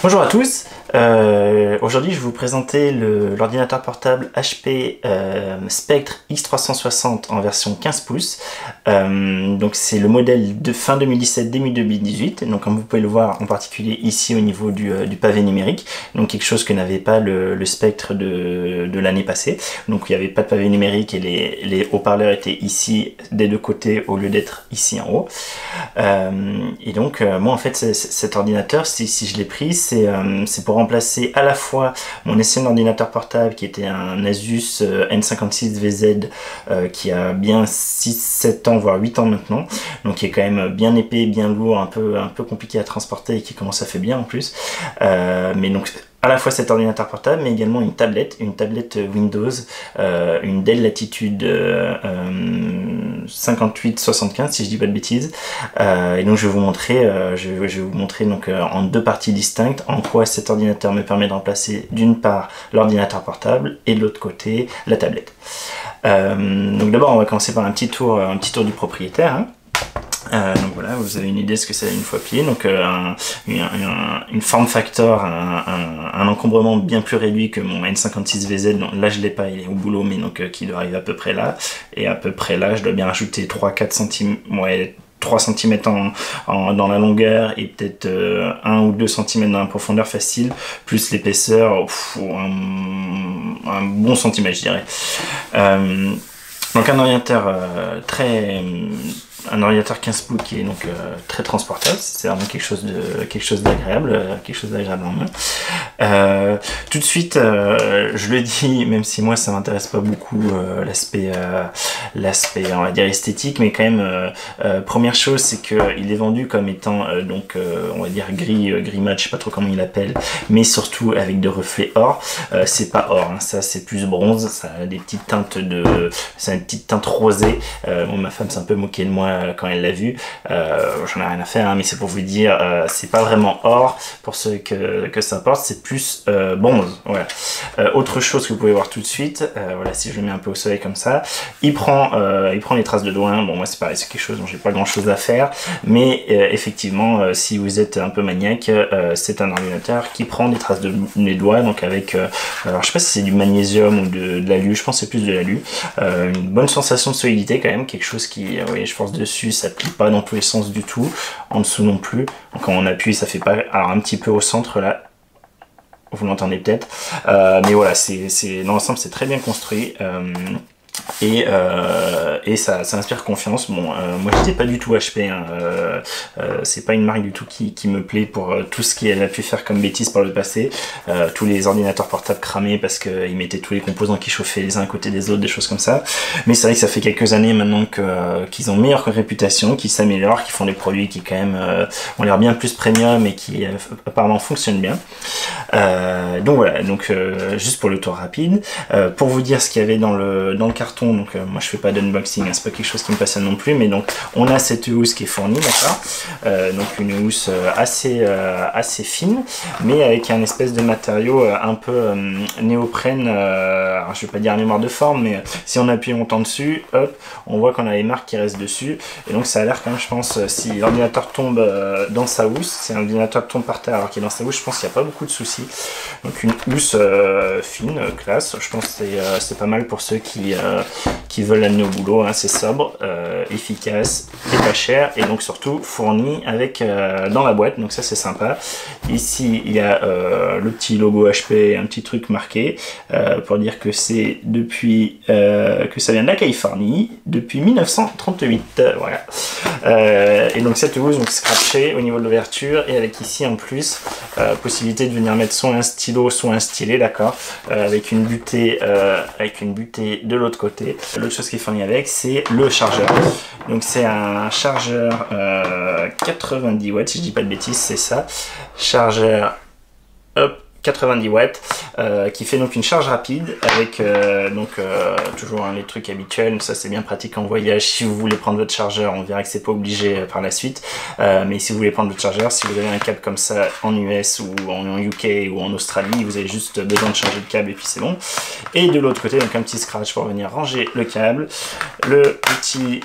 Bonjour à tous, aujourd'hui je vais vous présenter l'ordinateur portable HP Spectre X360 en version 15 pouces. Donc c'est le modèle de fin 2017, début 2018, donc comme vous pouvez le voir en particulier ici au niveau du pavé numérique, donc quelque chose que n'avait pas le Spectre de l'année passée. Donc il n'y avait pas de pavé numérique et les haut-parleurs étaient ici des deux côtés au lieu d'être ici en haut. Et donc moi en fait cet ordinateur, si je l'ai pris, c'est pour remplacer à la fois mon ancien ordinateur portable qui était un Asus N56VZ qui a bien 6-7 ans voire 8 ans maintenant, donc qui est quand même bien épais, bien lourd, un peu compliqué à transporter et qui commence à faire bien en plus, mais donc à la fois cet ordinateur portable, mais également une tablette Windows, une Dell Latitude 5875 si je dis pas de bêtises, et donc je vais vous montrer, donc en deux parties distinctes en quoi cet ordinateur me permet de remplacer d'une part l'ordinateur portable et de l'autre côté la tablette. Donc d'abord on va commencer par un petit tour du propriétaire, hein. Donc voilà, vous avez une idée de ce que c'est une fois plié, donc une form factor, un encombrement bien plus réduit que mon N56VZ, donc là je l'ai pas, il est au boulot, mais donc qui doit arriver à peu près là, et à peu près là je dois bien rajouter 3-4 cm, ouais, 3 cm dans la longueur et peut-être 1 ou 2 cm dans la profondeur facile, plus l'épaisseur, un bon centimètre je dirais. Donc un ordinateur un ordinateur 15 pouces qui est donc très transportable, c'est vraiment quelque chose d'agréable, en main. Tout de suite, je le dis, même si moi ça m'intéresse pas beaucoup l'aspect on va dire esthétique, mais quand même première chose, c'est qu'il est vendu comme étant on va dire gris mat, je sais pas trop comment il l'appelle, mais surtout avec de reflets or. C'est pas or, hein, ça c'est plus bronze, ça a des petites teintes ça a une petite teinte rosée. Bon, ma femme s'est un peu moquée de moi quand elle l'a vu, j'en ai rien à faire, hein, mais c'est pour vous dire, c'est pas vraiment or pour ceux que ça porte, c'est plus bronze. Voilà. Autre chose que vous pouvez voir tout de suite, voilà, si je le mets un peu au soleil comme ça, il prend les traces de doigts. Bon, moi c'est pareil, c'est quelque chose dont j'ai pas grand chose à faire, mais effectivement, si vous êtes un peu maniaque, c'est un ordinateur qui prend des traces de mes doigts, donc avec, alors je sais pas si c'est du magnésium ou de l'alu, je pense que c'est plus de l'alu, une bonne sensation de solidité quand même, quelque chose qui, oui, je force dessus, ça plie pas dans tous les sens du tout, en dessous non plus, donc quand on appuie ça fait pas, alors un petit peu au centre là, vous l'entendez peut-être, mais voilà, dans l'ensemble c'est très bien construit. Et ça inspire confiance. Bon, moi j'étais pas du tout HP, hein. C'est pas une marque du tout qui me plaît pour tout ce qu'elle a pu faire comme bêtises par le passé, tous les ordinateurs portables cramés parce qu'ils mettaient tous les composants qui chauffaient les uns à côté des autres, des choses comme ça. Mais c'est vrai que ça fait quelques années maintenant qu'ils ont meilleure réputation, qu'ils s'améliorent, qu'ils font des produits qui quand même ont l'air bien plus premium et qui apparemment fonctionnent bien. Donc voilà, donc juste pour le tour rapide, pour vous dire ce qu'il y avait dans le carton. Donc moi je fais pas d'unboxing, hein, c'est pas quelque chose qui me passionne non plus, mais donc on a cette housse qui est fournie, d'accord, donc une housse assez fine, mais avec un espèce de matériau un peu néoprène, alors je vais pas dire mémoire de forme, mais si on appuie longtemps dessus, hop, on voit qu'on a les marques qui restent dessus, et donc ça a l'air quand même, je pense, si l'ordinateur tombe dans sa housse, si l'ordinateur tombe par terre alors qu'il est dans sa housse, je pense qu'il n'y a pas beaucoup de soucis. Donc une housse fine, classe, je pense que c'est pas mal pour ceux qui veulent l'amener au boulot, hein. C'est sobre, efficace et pas cher, et donc surtout fourni avec dans la boîte, donc ça c'est sympa. Ici il y a le petit logo HP, un petit truc marqué pour dire que c'est depuis que ça vient de la Californie depuis 1938, voilà. Et donc cette housse donc scratchée au niveau de l'ouverture, et avec ici en plus possibilité de venir mettre soit un stylo soit un stylet, d'accord, avec une butée de l'autre côté. L'autre chose qui est fournie avec, c'est le chargeur. Donc c'est un chargeur 90 watts, si je dis pas de bêtises, c'est ça. Chargeur, hop, 90 watts, qui fait donc une charge rapide avec toujours les trucs habituels. Ça c'est bien pratique en voyage si vous voulez prendre votre chargeur. On verra que c'est pas obligé par la suite, mais si vous voulez prendre votre chargeur, si vous avez un câble comme ça en US ou en UK ou en Australie, vous avez juste besoin de changer de câble et puis c'est bon. Et de l'autre côté, donc un petit scratch pour venir ranger le câble, le petit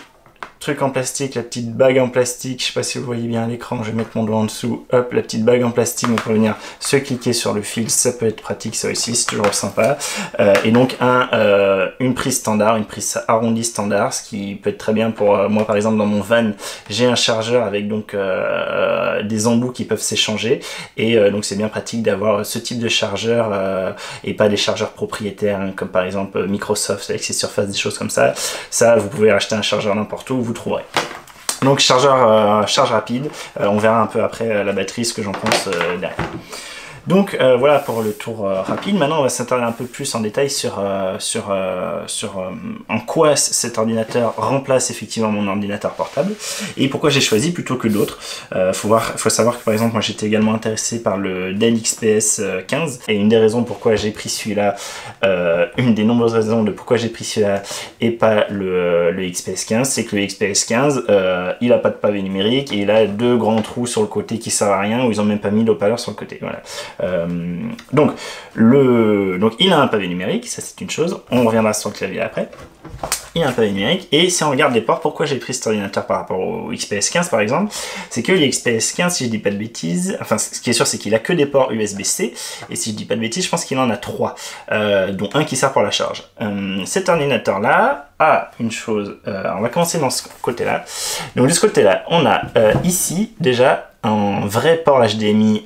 truc en plastique, la petite bague en plastique, je sais pas si vous voyez bien à l'écran, je vais mettre mon doigt en dessous, hop, la petite bague en plastique, on peut venir se cliquer sur le fil, ça peut être pratique ça aussi, c'est toujours sympa. Et donc une prise standard, une prise arrondie standard, ce qui peut être très bien pour moi par exemple dans mon van, j'ai un chargeur avec donc des embouts qui peuvent s'échanger, et donc c'est bien pratique d'avoir ce type de chargeur et pas des chargeurs propriétaires hein, comme par exemple Microsoft avec ses surfaces, des choses comme ça. Ça, vous pouvez acheter un chargeur n'importe où, vous trouverez. Donc chargeur charge rapide, on verra un peu après la batterie ce que j'en pense derrière. Donc voilà pour le tour rapide. Maintenant on va s'attarder un peu plus en détail sur en quoi cet ordinateur remplace effectivement mon ordinateur portable et pourquoi j'ai choisi plutôt que d'autres. Faut savoir que par exemple moi j'étais également intéressé par le Dell XPS 15 et une des raisons pourquoi j'ai pris celui-là, une des nombreuses raisons de pourquoi j'ai pris celui-là et pas le XPS 15, c'est que le XPS 15 il a pas de pavé numérique et il a deux grands trous sur le côté qui servent à rien, où ils ont même pas mis d'haut-parleur sur le côté. Voilà. Donc il a un pavé numérique, ça c'est une chose, on reviendra sur le clavier après. Il a un pavé numérique, et si on regarde les ports, pourquoi j'ai pris cet ordinateur par rapport au XPS 15 par exemple, c'est que l'XPS 15, si je dis pas de bêtises, enfin ce qui est sûr c'est qu'il a que des ports USB-C, et si je dis pas de bêtises, je pense qu'il en a 3, dont un qui sert pour la charge. Cet ordinateur là a une chose, on va commencer dans ce côté là, donc de ce côté là, on a ici déjà un vrai port HDMI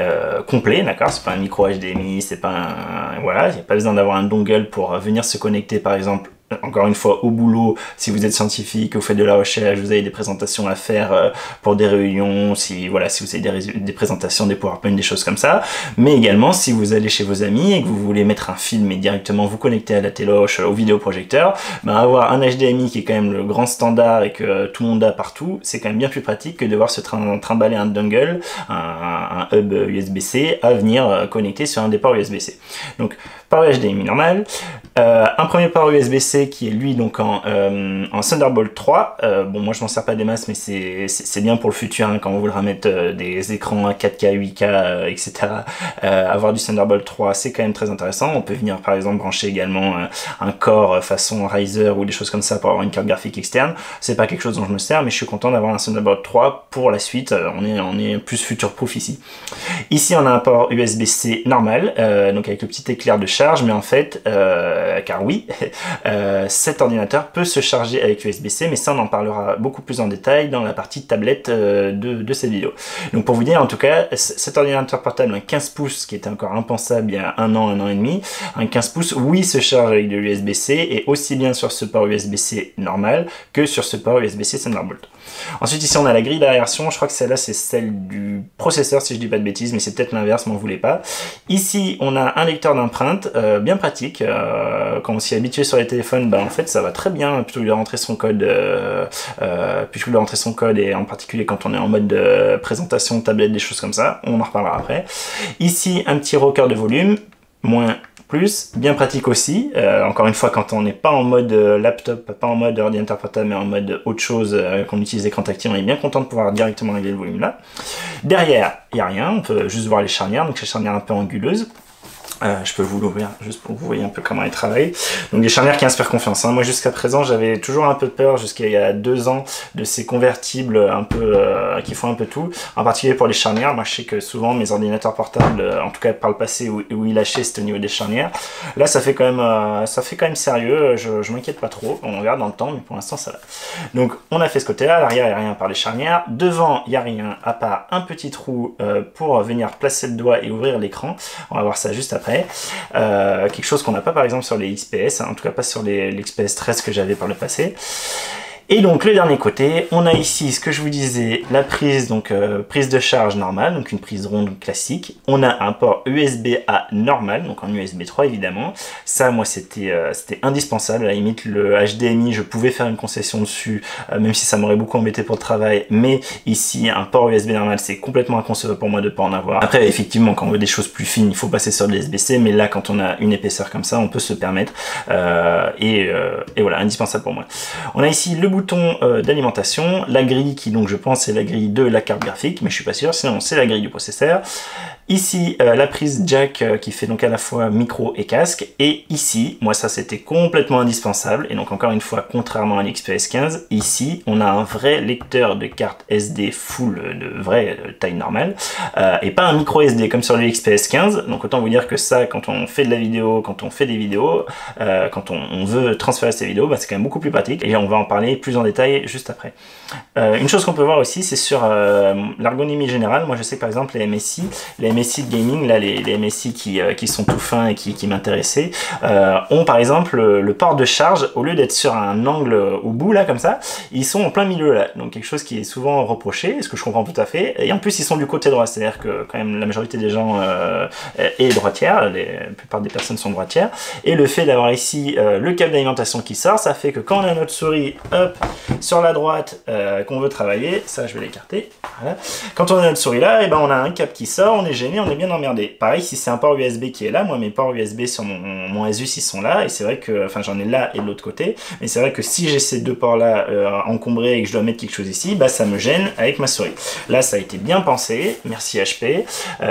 complet, d'accord, c'est pas un micro HDMI, c'est pas un... voilà, il n'y a pas besoin d'avoir un dongle pour venir se connecter par exemple, encore une fois au boulot, si vous êtes scientifique, vous faites de la recherche, vous avez des présentations à faire pour des réunions, si voilà, si vous avez des présentations, des PowerPoint, des choses comme ça, mais également si vous allez chez vos amis et que vous voulez mettre un film et directement vous connecter à la téloche, au vidéoprojecteur, ben avoir un HDMI qui est quand même le grand standard et que tout le monde a partout, c'est quand même bien plus pratique que de devoir se trimballer un dongle, un hub USB-C à venir connecter sur un des ports USB-C. Donc port HDMI normal, un premier port USB-C qui est lui donc en Thunderbolt 3. Bon, moi je m'en sers pas des masses, mais c'est bien pour le futur hein, quand on voudra mettre des écrans 4K, 8K, etc. Avoir du Thunderbolt 3, c'est quand même très intéressant. On peut venir par exemple brancher également un core façon Riser ou des choses comme ça pour avoir une carte graphique externe. C'est pas quelque chose dont je me sers, mais je suis content d'avoir un Thunderbolt 3 pour la suite. On est plus future-proof ici. Ici on a un port USB-C normal, donc avec le petit éclair de charge, mais en fait, car oui, cet ordinateur peut se charger avec USB-C, mais ça on en parlera beaucoup plus en détail dans la partie tablette de cette vidéo. Donc pour vous dire, en tout cas, cet ordinateur portable, un 15 pouces, qui était encore impensable il y a un an et demi, un 15 pouces, oui, se charge avec de l'USB-C, et aussi bien sur ce port USB-C normal que sur ce port USB-C Thunderbolt. Ensuite ici on a la grille d'aération, je crois que celle-là c'est celle du processeur si je dis pas de bêtises, mais c'est peut-être l'inverse, m'en voulez pas. Ici on a un lecteur d'empreintes, bien pratique, quand on s'y est habitué sur les téléphones, bah en fait ça va très bien, plutôt que de rentrer son code, et en particulier quand on est en mode présentation, tablette, des choses comme ça, on en reparlera après. Ici un petit rocker de volume, moins plus, bien pratique aussi, encore une fois quand on n'est pas en mode laptop, pas en mode ordinateur portable mais en mode autre chose, qu'on utilise l'écran tactile, on est bien content de pouvoir directement régler le volume là. Derrière, il n'y a rien, on peut juste voir les charnières, donc les charnières un peu anguleuses. Je peux vous l'ouvrir juste pour que vous voyez un peu comment elles travaillent. Donc des charnières qui inspirent confiance. Hein. Moi jusqu'à présent j'avais toujours un peu peur, jusqu'à il y a 2 ans, de ces convertibles un peu qui font un peu tout. En particulier pour les charnières. Moi je sais que souvent mes ordinateurs portables, en tout cas par le passé où ils lâchaient, c'était au niveau des charnières. Là ça fait quand même sérieux. Je m'inquiète pas trop. On regarde dans le temps, mais pour l'instant ça va. Donc on a fait ce côté-là. À l'arrière il n'y a rien par les charnières. Devant il n'y a rien à part un petit trou pour venir placer le doigt et ouvrir l'écran. On va voir ça juste après. Quelque chose qu'on n'a pas par exemple sur les XPS, hein, en tout cas pas sur l'XPS 13 que j'avais par le passé. Et donc le dernier côté, on a ici ce que je vous disais, la prise, donc prise de charge normale, donc une prise ronde classique. On a un port USB-A normal, donc en USB 3 évidemment. Ça moi c'était indispensable, à la limite le HDMI je pouvais faire une concession dessus, même si ça m'aurait beaucoup embêté pour le travail, mais ici un port USB normal c'est complètement inconcevable pour moi de ne pas en avoir. Après effectivement quand on veut des choses plus fines il faut passer sur de l'USB-C, mais là quand on a une épaisseur comme ça on peut se permettre, et voilà, indispensable pour moi. On a ici le bouton d'alimentation, la grille qui donc je pense c'est la grille de la carte graphique, mais je suis pas sûr, sinon c'est la grille du processeur. Ici, la prise jack qui fait donc à la fois micro et casque. Et ici, moi ça c'était complètement indispensable. Et donc encore une fois, contrairement à l'XPS 15, ici on a un vrai lecteur de carte SD full de vraie taille normale. Et pas un micro SD comme sur le XPS 15. Donc autant vous dire que ça, quand on fait de la vidéo, quand on fait des vidéos, quand on veut transférer ces vidéos, bah, c'est quand même beaucoup plus pratique. Et on va en parler plus en détail juste après. Une chose qu'on peut voir aussi, c'est sur l'ergonomie générale. Moi je sais que par exemple les MSI de gaming, là les MSI qui sont tout fins et qui m'intéressaient, ont par exemple le port de charge, au lieu d'être sur un angle au bout là comme ça, ils sont en plein milieu là. Donc quelque chose qui est souvent reproché, ce que je comprends tout à fait. Et en plus ils sont du côté droit, c'est-à-dire que quand même la majorité des gens est droitière, la plupart des personnes sont droitières. Et le fait d'avoir ici le câble d'alimentation qui sort, ça fait que quand on a notre souris hop, sur la droite qu'on veut travailler, ça je vais l'écarter, voilà. Quand on a notre souris là, et ben on a un câble qui sort, on est gêné, on est bien emmerdé. Pareil si c'est un port USB qui est là, moi mes ports USB sur mon Asus ils sont là, et c'est vrai que, enfin j'en ai là et de l'autre côté, mais c'est vrai que si j'ai ces deux ports là encombrés et que je dois mettre quelque chose ici, bah ça me gêne avec ma souris. Là ça a été bien pensé, merci HP,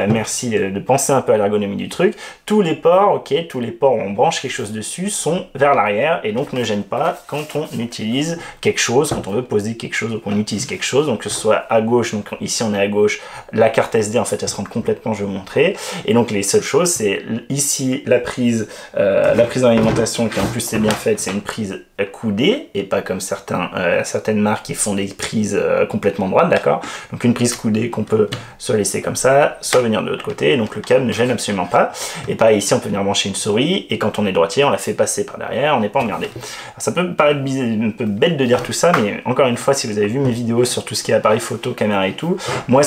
merci de penser un peu à l'ergonomie du truc. Tous les ports, ok, tous les ports où on branche quelque chose dessus sont vers l'arrière et donc ne gênent pas quand on utilise quelque chose, quand on veut poser quelque chose ou qu'on utilise quelque chose, donc que ce soit à gauche, donc ici on est à gauche, la carte SD en fait elle se rend complètement, je vais vous montrer, et donc les seules choses c'est ici la prise d'alimentation qui en plus c'est bien faite, c'est une prise coudée et pas comme certaines marques qui font des prises complètement droites, d'accord, donc une prise coudée qu'on peut soit laisser comme ça, soit venir de l'autre côté, et donc le câble ne gêne absolument pas. Et pareil ici on peut venir brancher une souris et quand on est droitier on la fait passer par derrière, on n'est pas emmerdé. Alors, ça peut paraître un peu bête de dire tout ça, mais encore une fois si vous avez vu mes vidéos sur tout ce qui est appareil photo, caméra et tout, moi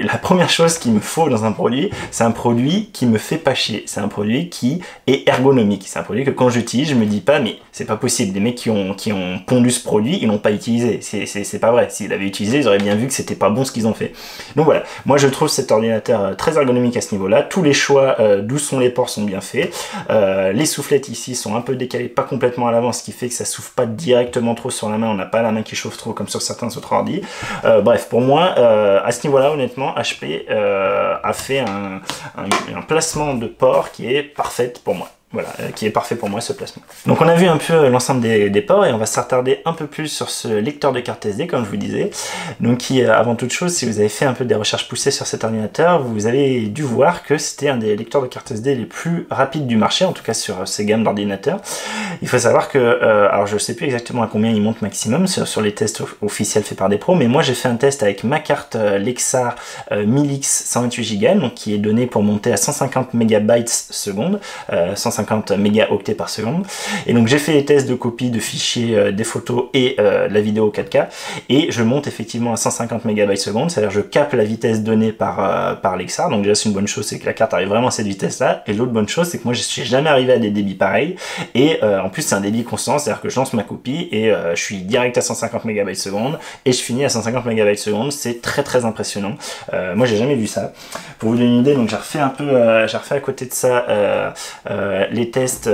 la première chose qu'il me faut dans un produit, c'est un produit qui me fait pas chier, c'est un produit qui est ergonomique, c'est un produit que quand j'utilise je me dis pas mais c'est pas possible, des mecs qui ont pondu ce produit ils l'ont pas utilisé, c'est pas vrai, s'ils l'avaient utilisé ils auraient bien vu que c'était pas bon ce qu'ils ont fait. Donc voilà, moi je trouve cet ordinateur très ergonomique à ce niveau là, tous les choix d'où sont les ports sont bien faits, les soufflettes ici sont un peu décalées, pas complètement à l'avant, ce qui fait que ça souffle pas directement trop sur la main, on n'a pas la main qui chauffe trop comme sur certains autres ordi. Bref, pour moi à ce niveau là honnêtement HP a fait un placement de port qui est parfait pour moi. Voilà, qui est parfait pour moi ce placement. Donc on a vu un peu l'ensemble des ports et on va s'attarder un peu plus sur ce lecteur de carte SD comme je vous disais. Donc qui, avant toute chose, si vous avez fait un peu des recherches poussées sur cet ordinateur, vous avez dû voir que c'était un des lecteurs de carte SD les plus rapides du marché, en tout cas sur ces gammes d'ordinateurs. Il faut savoir que, alors je ne sais plus exactement à combien il monte maximum sur les tests officiels faits par des pros, mais moi j'ai fait un test avec ma carte Lexar 1000X 128 Go, donc qui est donnée pour monter à 150 MB seconde, 150 mégaoctets par seconde, et donc j'ai fait les tests de copie de fichiers, des photos et de la vidéo 4K, et je monte effectivement à 150 MB seconde, c'est-à-dire je capte la vitesse donnée par Lexar, donc déjà c'est une bonne chose, c'est que la carte arrive vraiment à cette vitesse là, et l'autre bonne chose c'est que moi je suis jamais arrivé à des débits pareils, et en plus c'est un débit constant, c'est-à-dire que je lance ma copie et je suis direct à 150 MB seconde et je finis à 150 MB seconde, c'est très très impressionnant. Moi j'ai jamais vu ça. Pour vous donner une idée, donc j'ai refait un peu, j'ai refait à côté de ça les tests,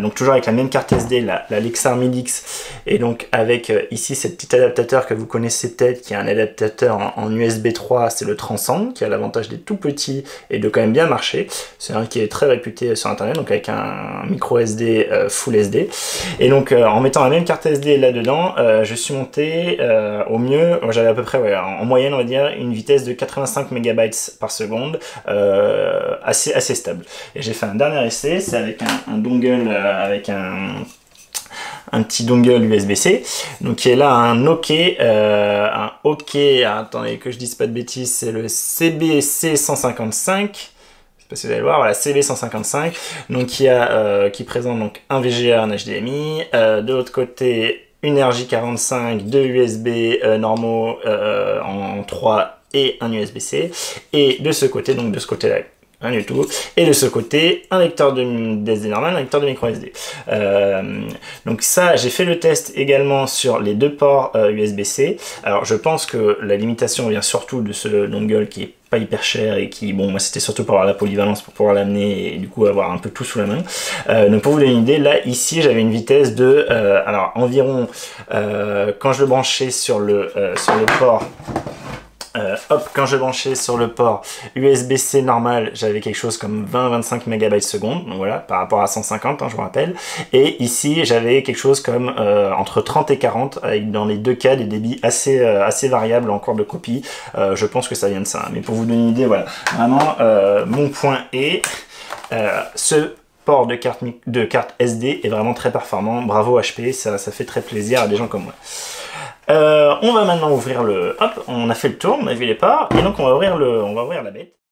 donc toujours avec la même carte SD, la Lexar 1000X, et donc avec ici ce petit adaptateur que vous connaissez peut-être, qui est un adaptateur en USB 3, c'est le Transcend, qui a l'avantage d'être tout petit et de quand même bien marcher. C'est un qui est très réputé sur internet, donc avec un micro SD full SD. Et donc en mettant la même carte SD là-dedans, je suis monté au mieux, j'avais à peu près, ouais, en moyenne on va dire, une vitesse de 85 MB par seconde, assez stable. Et j'ai fait un dernier essai, c'est avec un dongle, avec un petit dongle USB-C, donc qui est là un OK, attendez que je dise pas de bêtises, c'est le CBC 155. Je sais pas si vous allez le voir, voilà, CB155, donc qui présente donc un VGA, un HDMI, de l'autre côté une RJ45, deux USB normaux en 3 et un USB-C, et de ce côté, donc de ce côté-là, rien du tout, et de ce côté un lecteur d'SD normal, un lecteur de micro SD. Donc ça, j'ai fait le test également sur les deux ports USB-C. Alors je pense que la limitation vient surtout de ce dongle qui est pas hyper cher et qui, bon, moi c'était surtout pour avoir la polyvalence, pour pouvoir l'amener et du coup avoir un peu tout sous la main. Donc pour vous donner une idée, là ici j'avais une vitesse de alors environ quand je le branchais sur le port hop, quand je branchais sur le port USB-C normal, j'avais quelque chose comme 20-25 MB seconde, donc voilà, par rapport à 150, hein, je vous rappelle. Et ici, j'avais quelque chose comme entre 30 et 40, avec dans les deux cas des débits assez variables en cours de copie. Je pense que ça vient de ça. Mais pour vous donner une idée, voilà, vraiment, mon point est ce port de carte SD est vraiment très performant. Bravo HP, ça fait très plaisir à des gens comme moi. On va maintenant ouvrir le... Hop, on a fait le tour, on a vu les parts, et donc on va ouvrir la bête.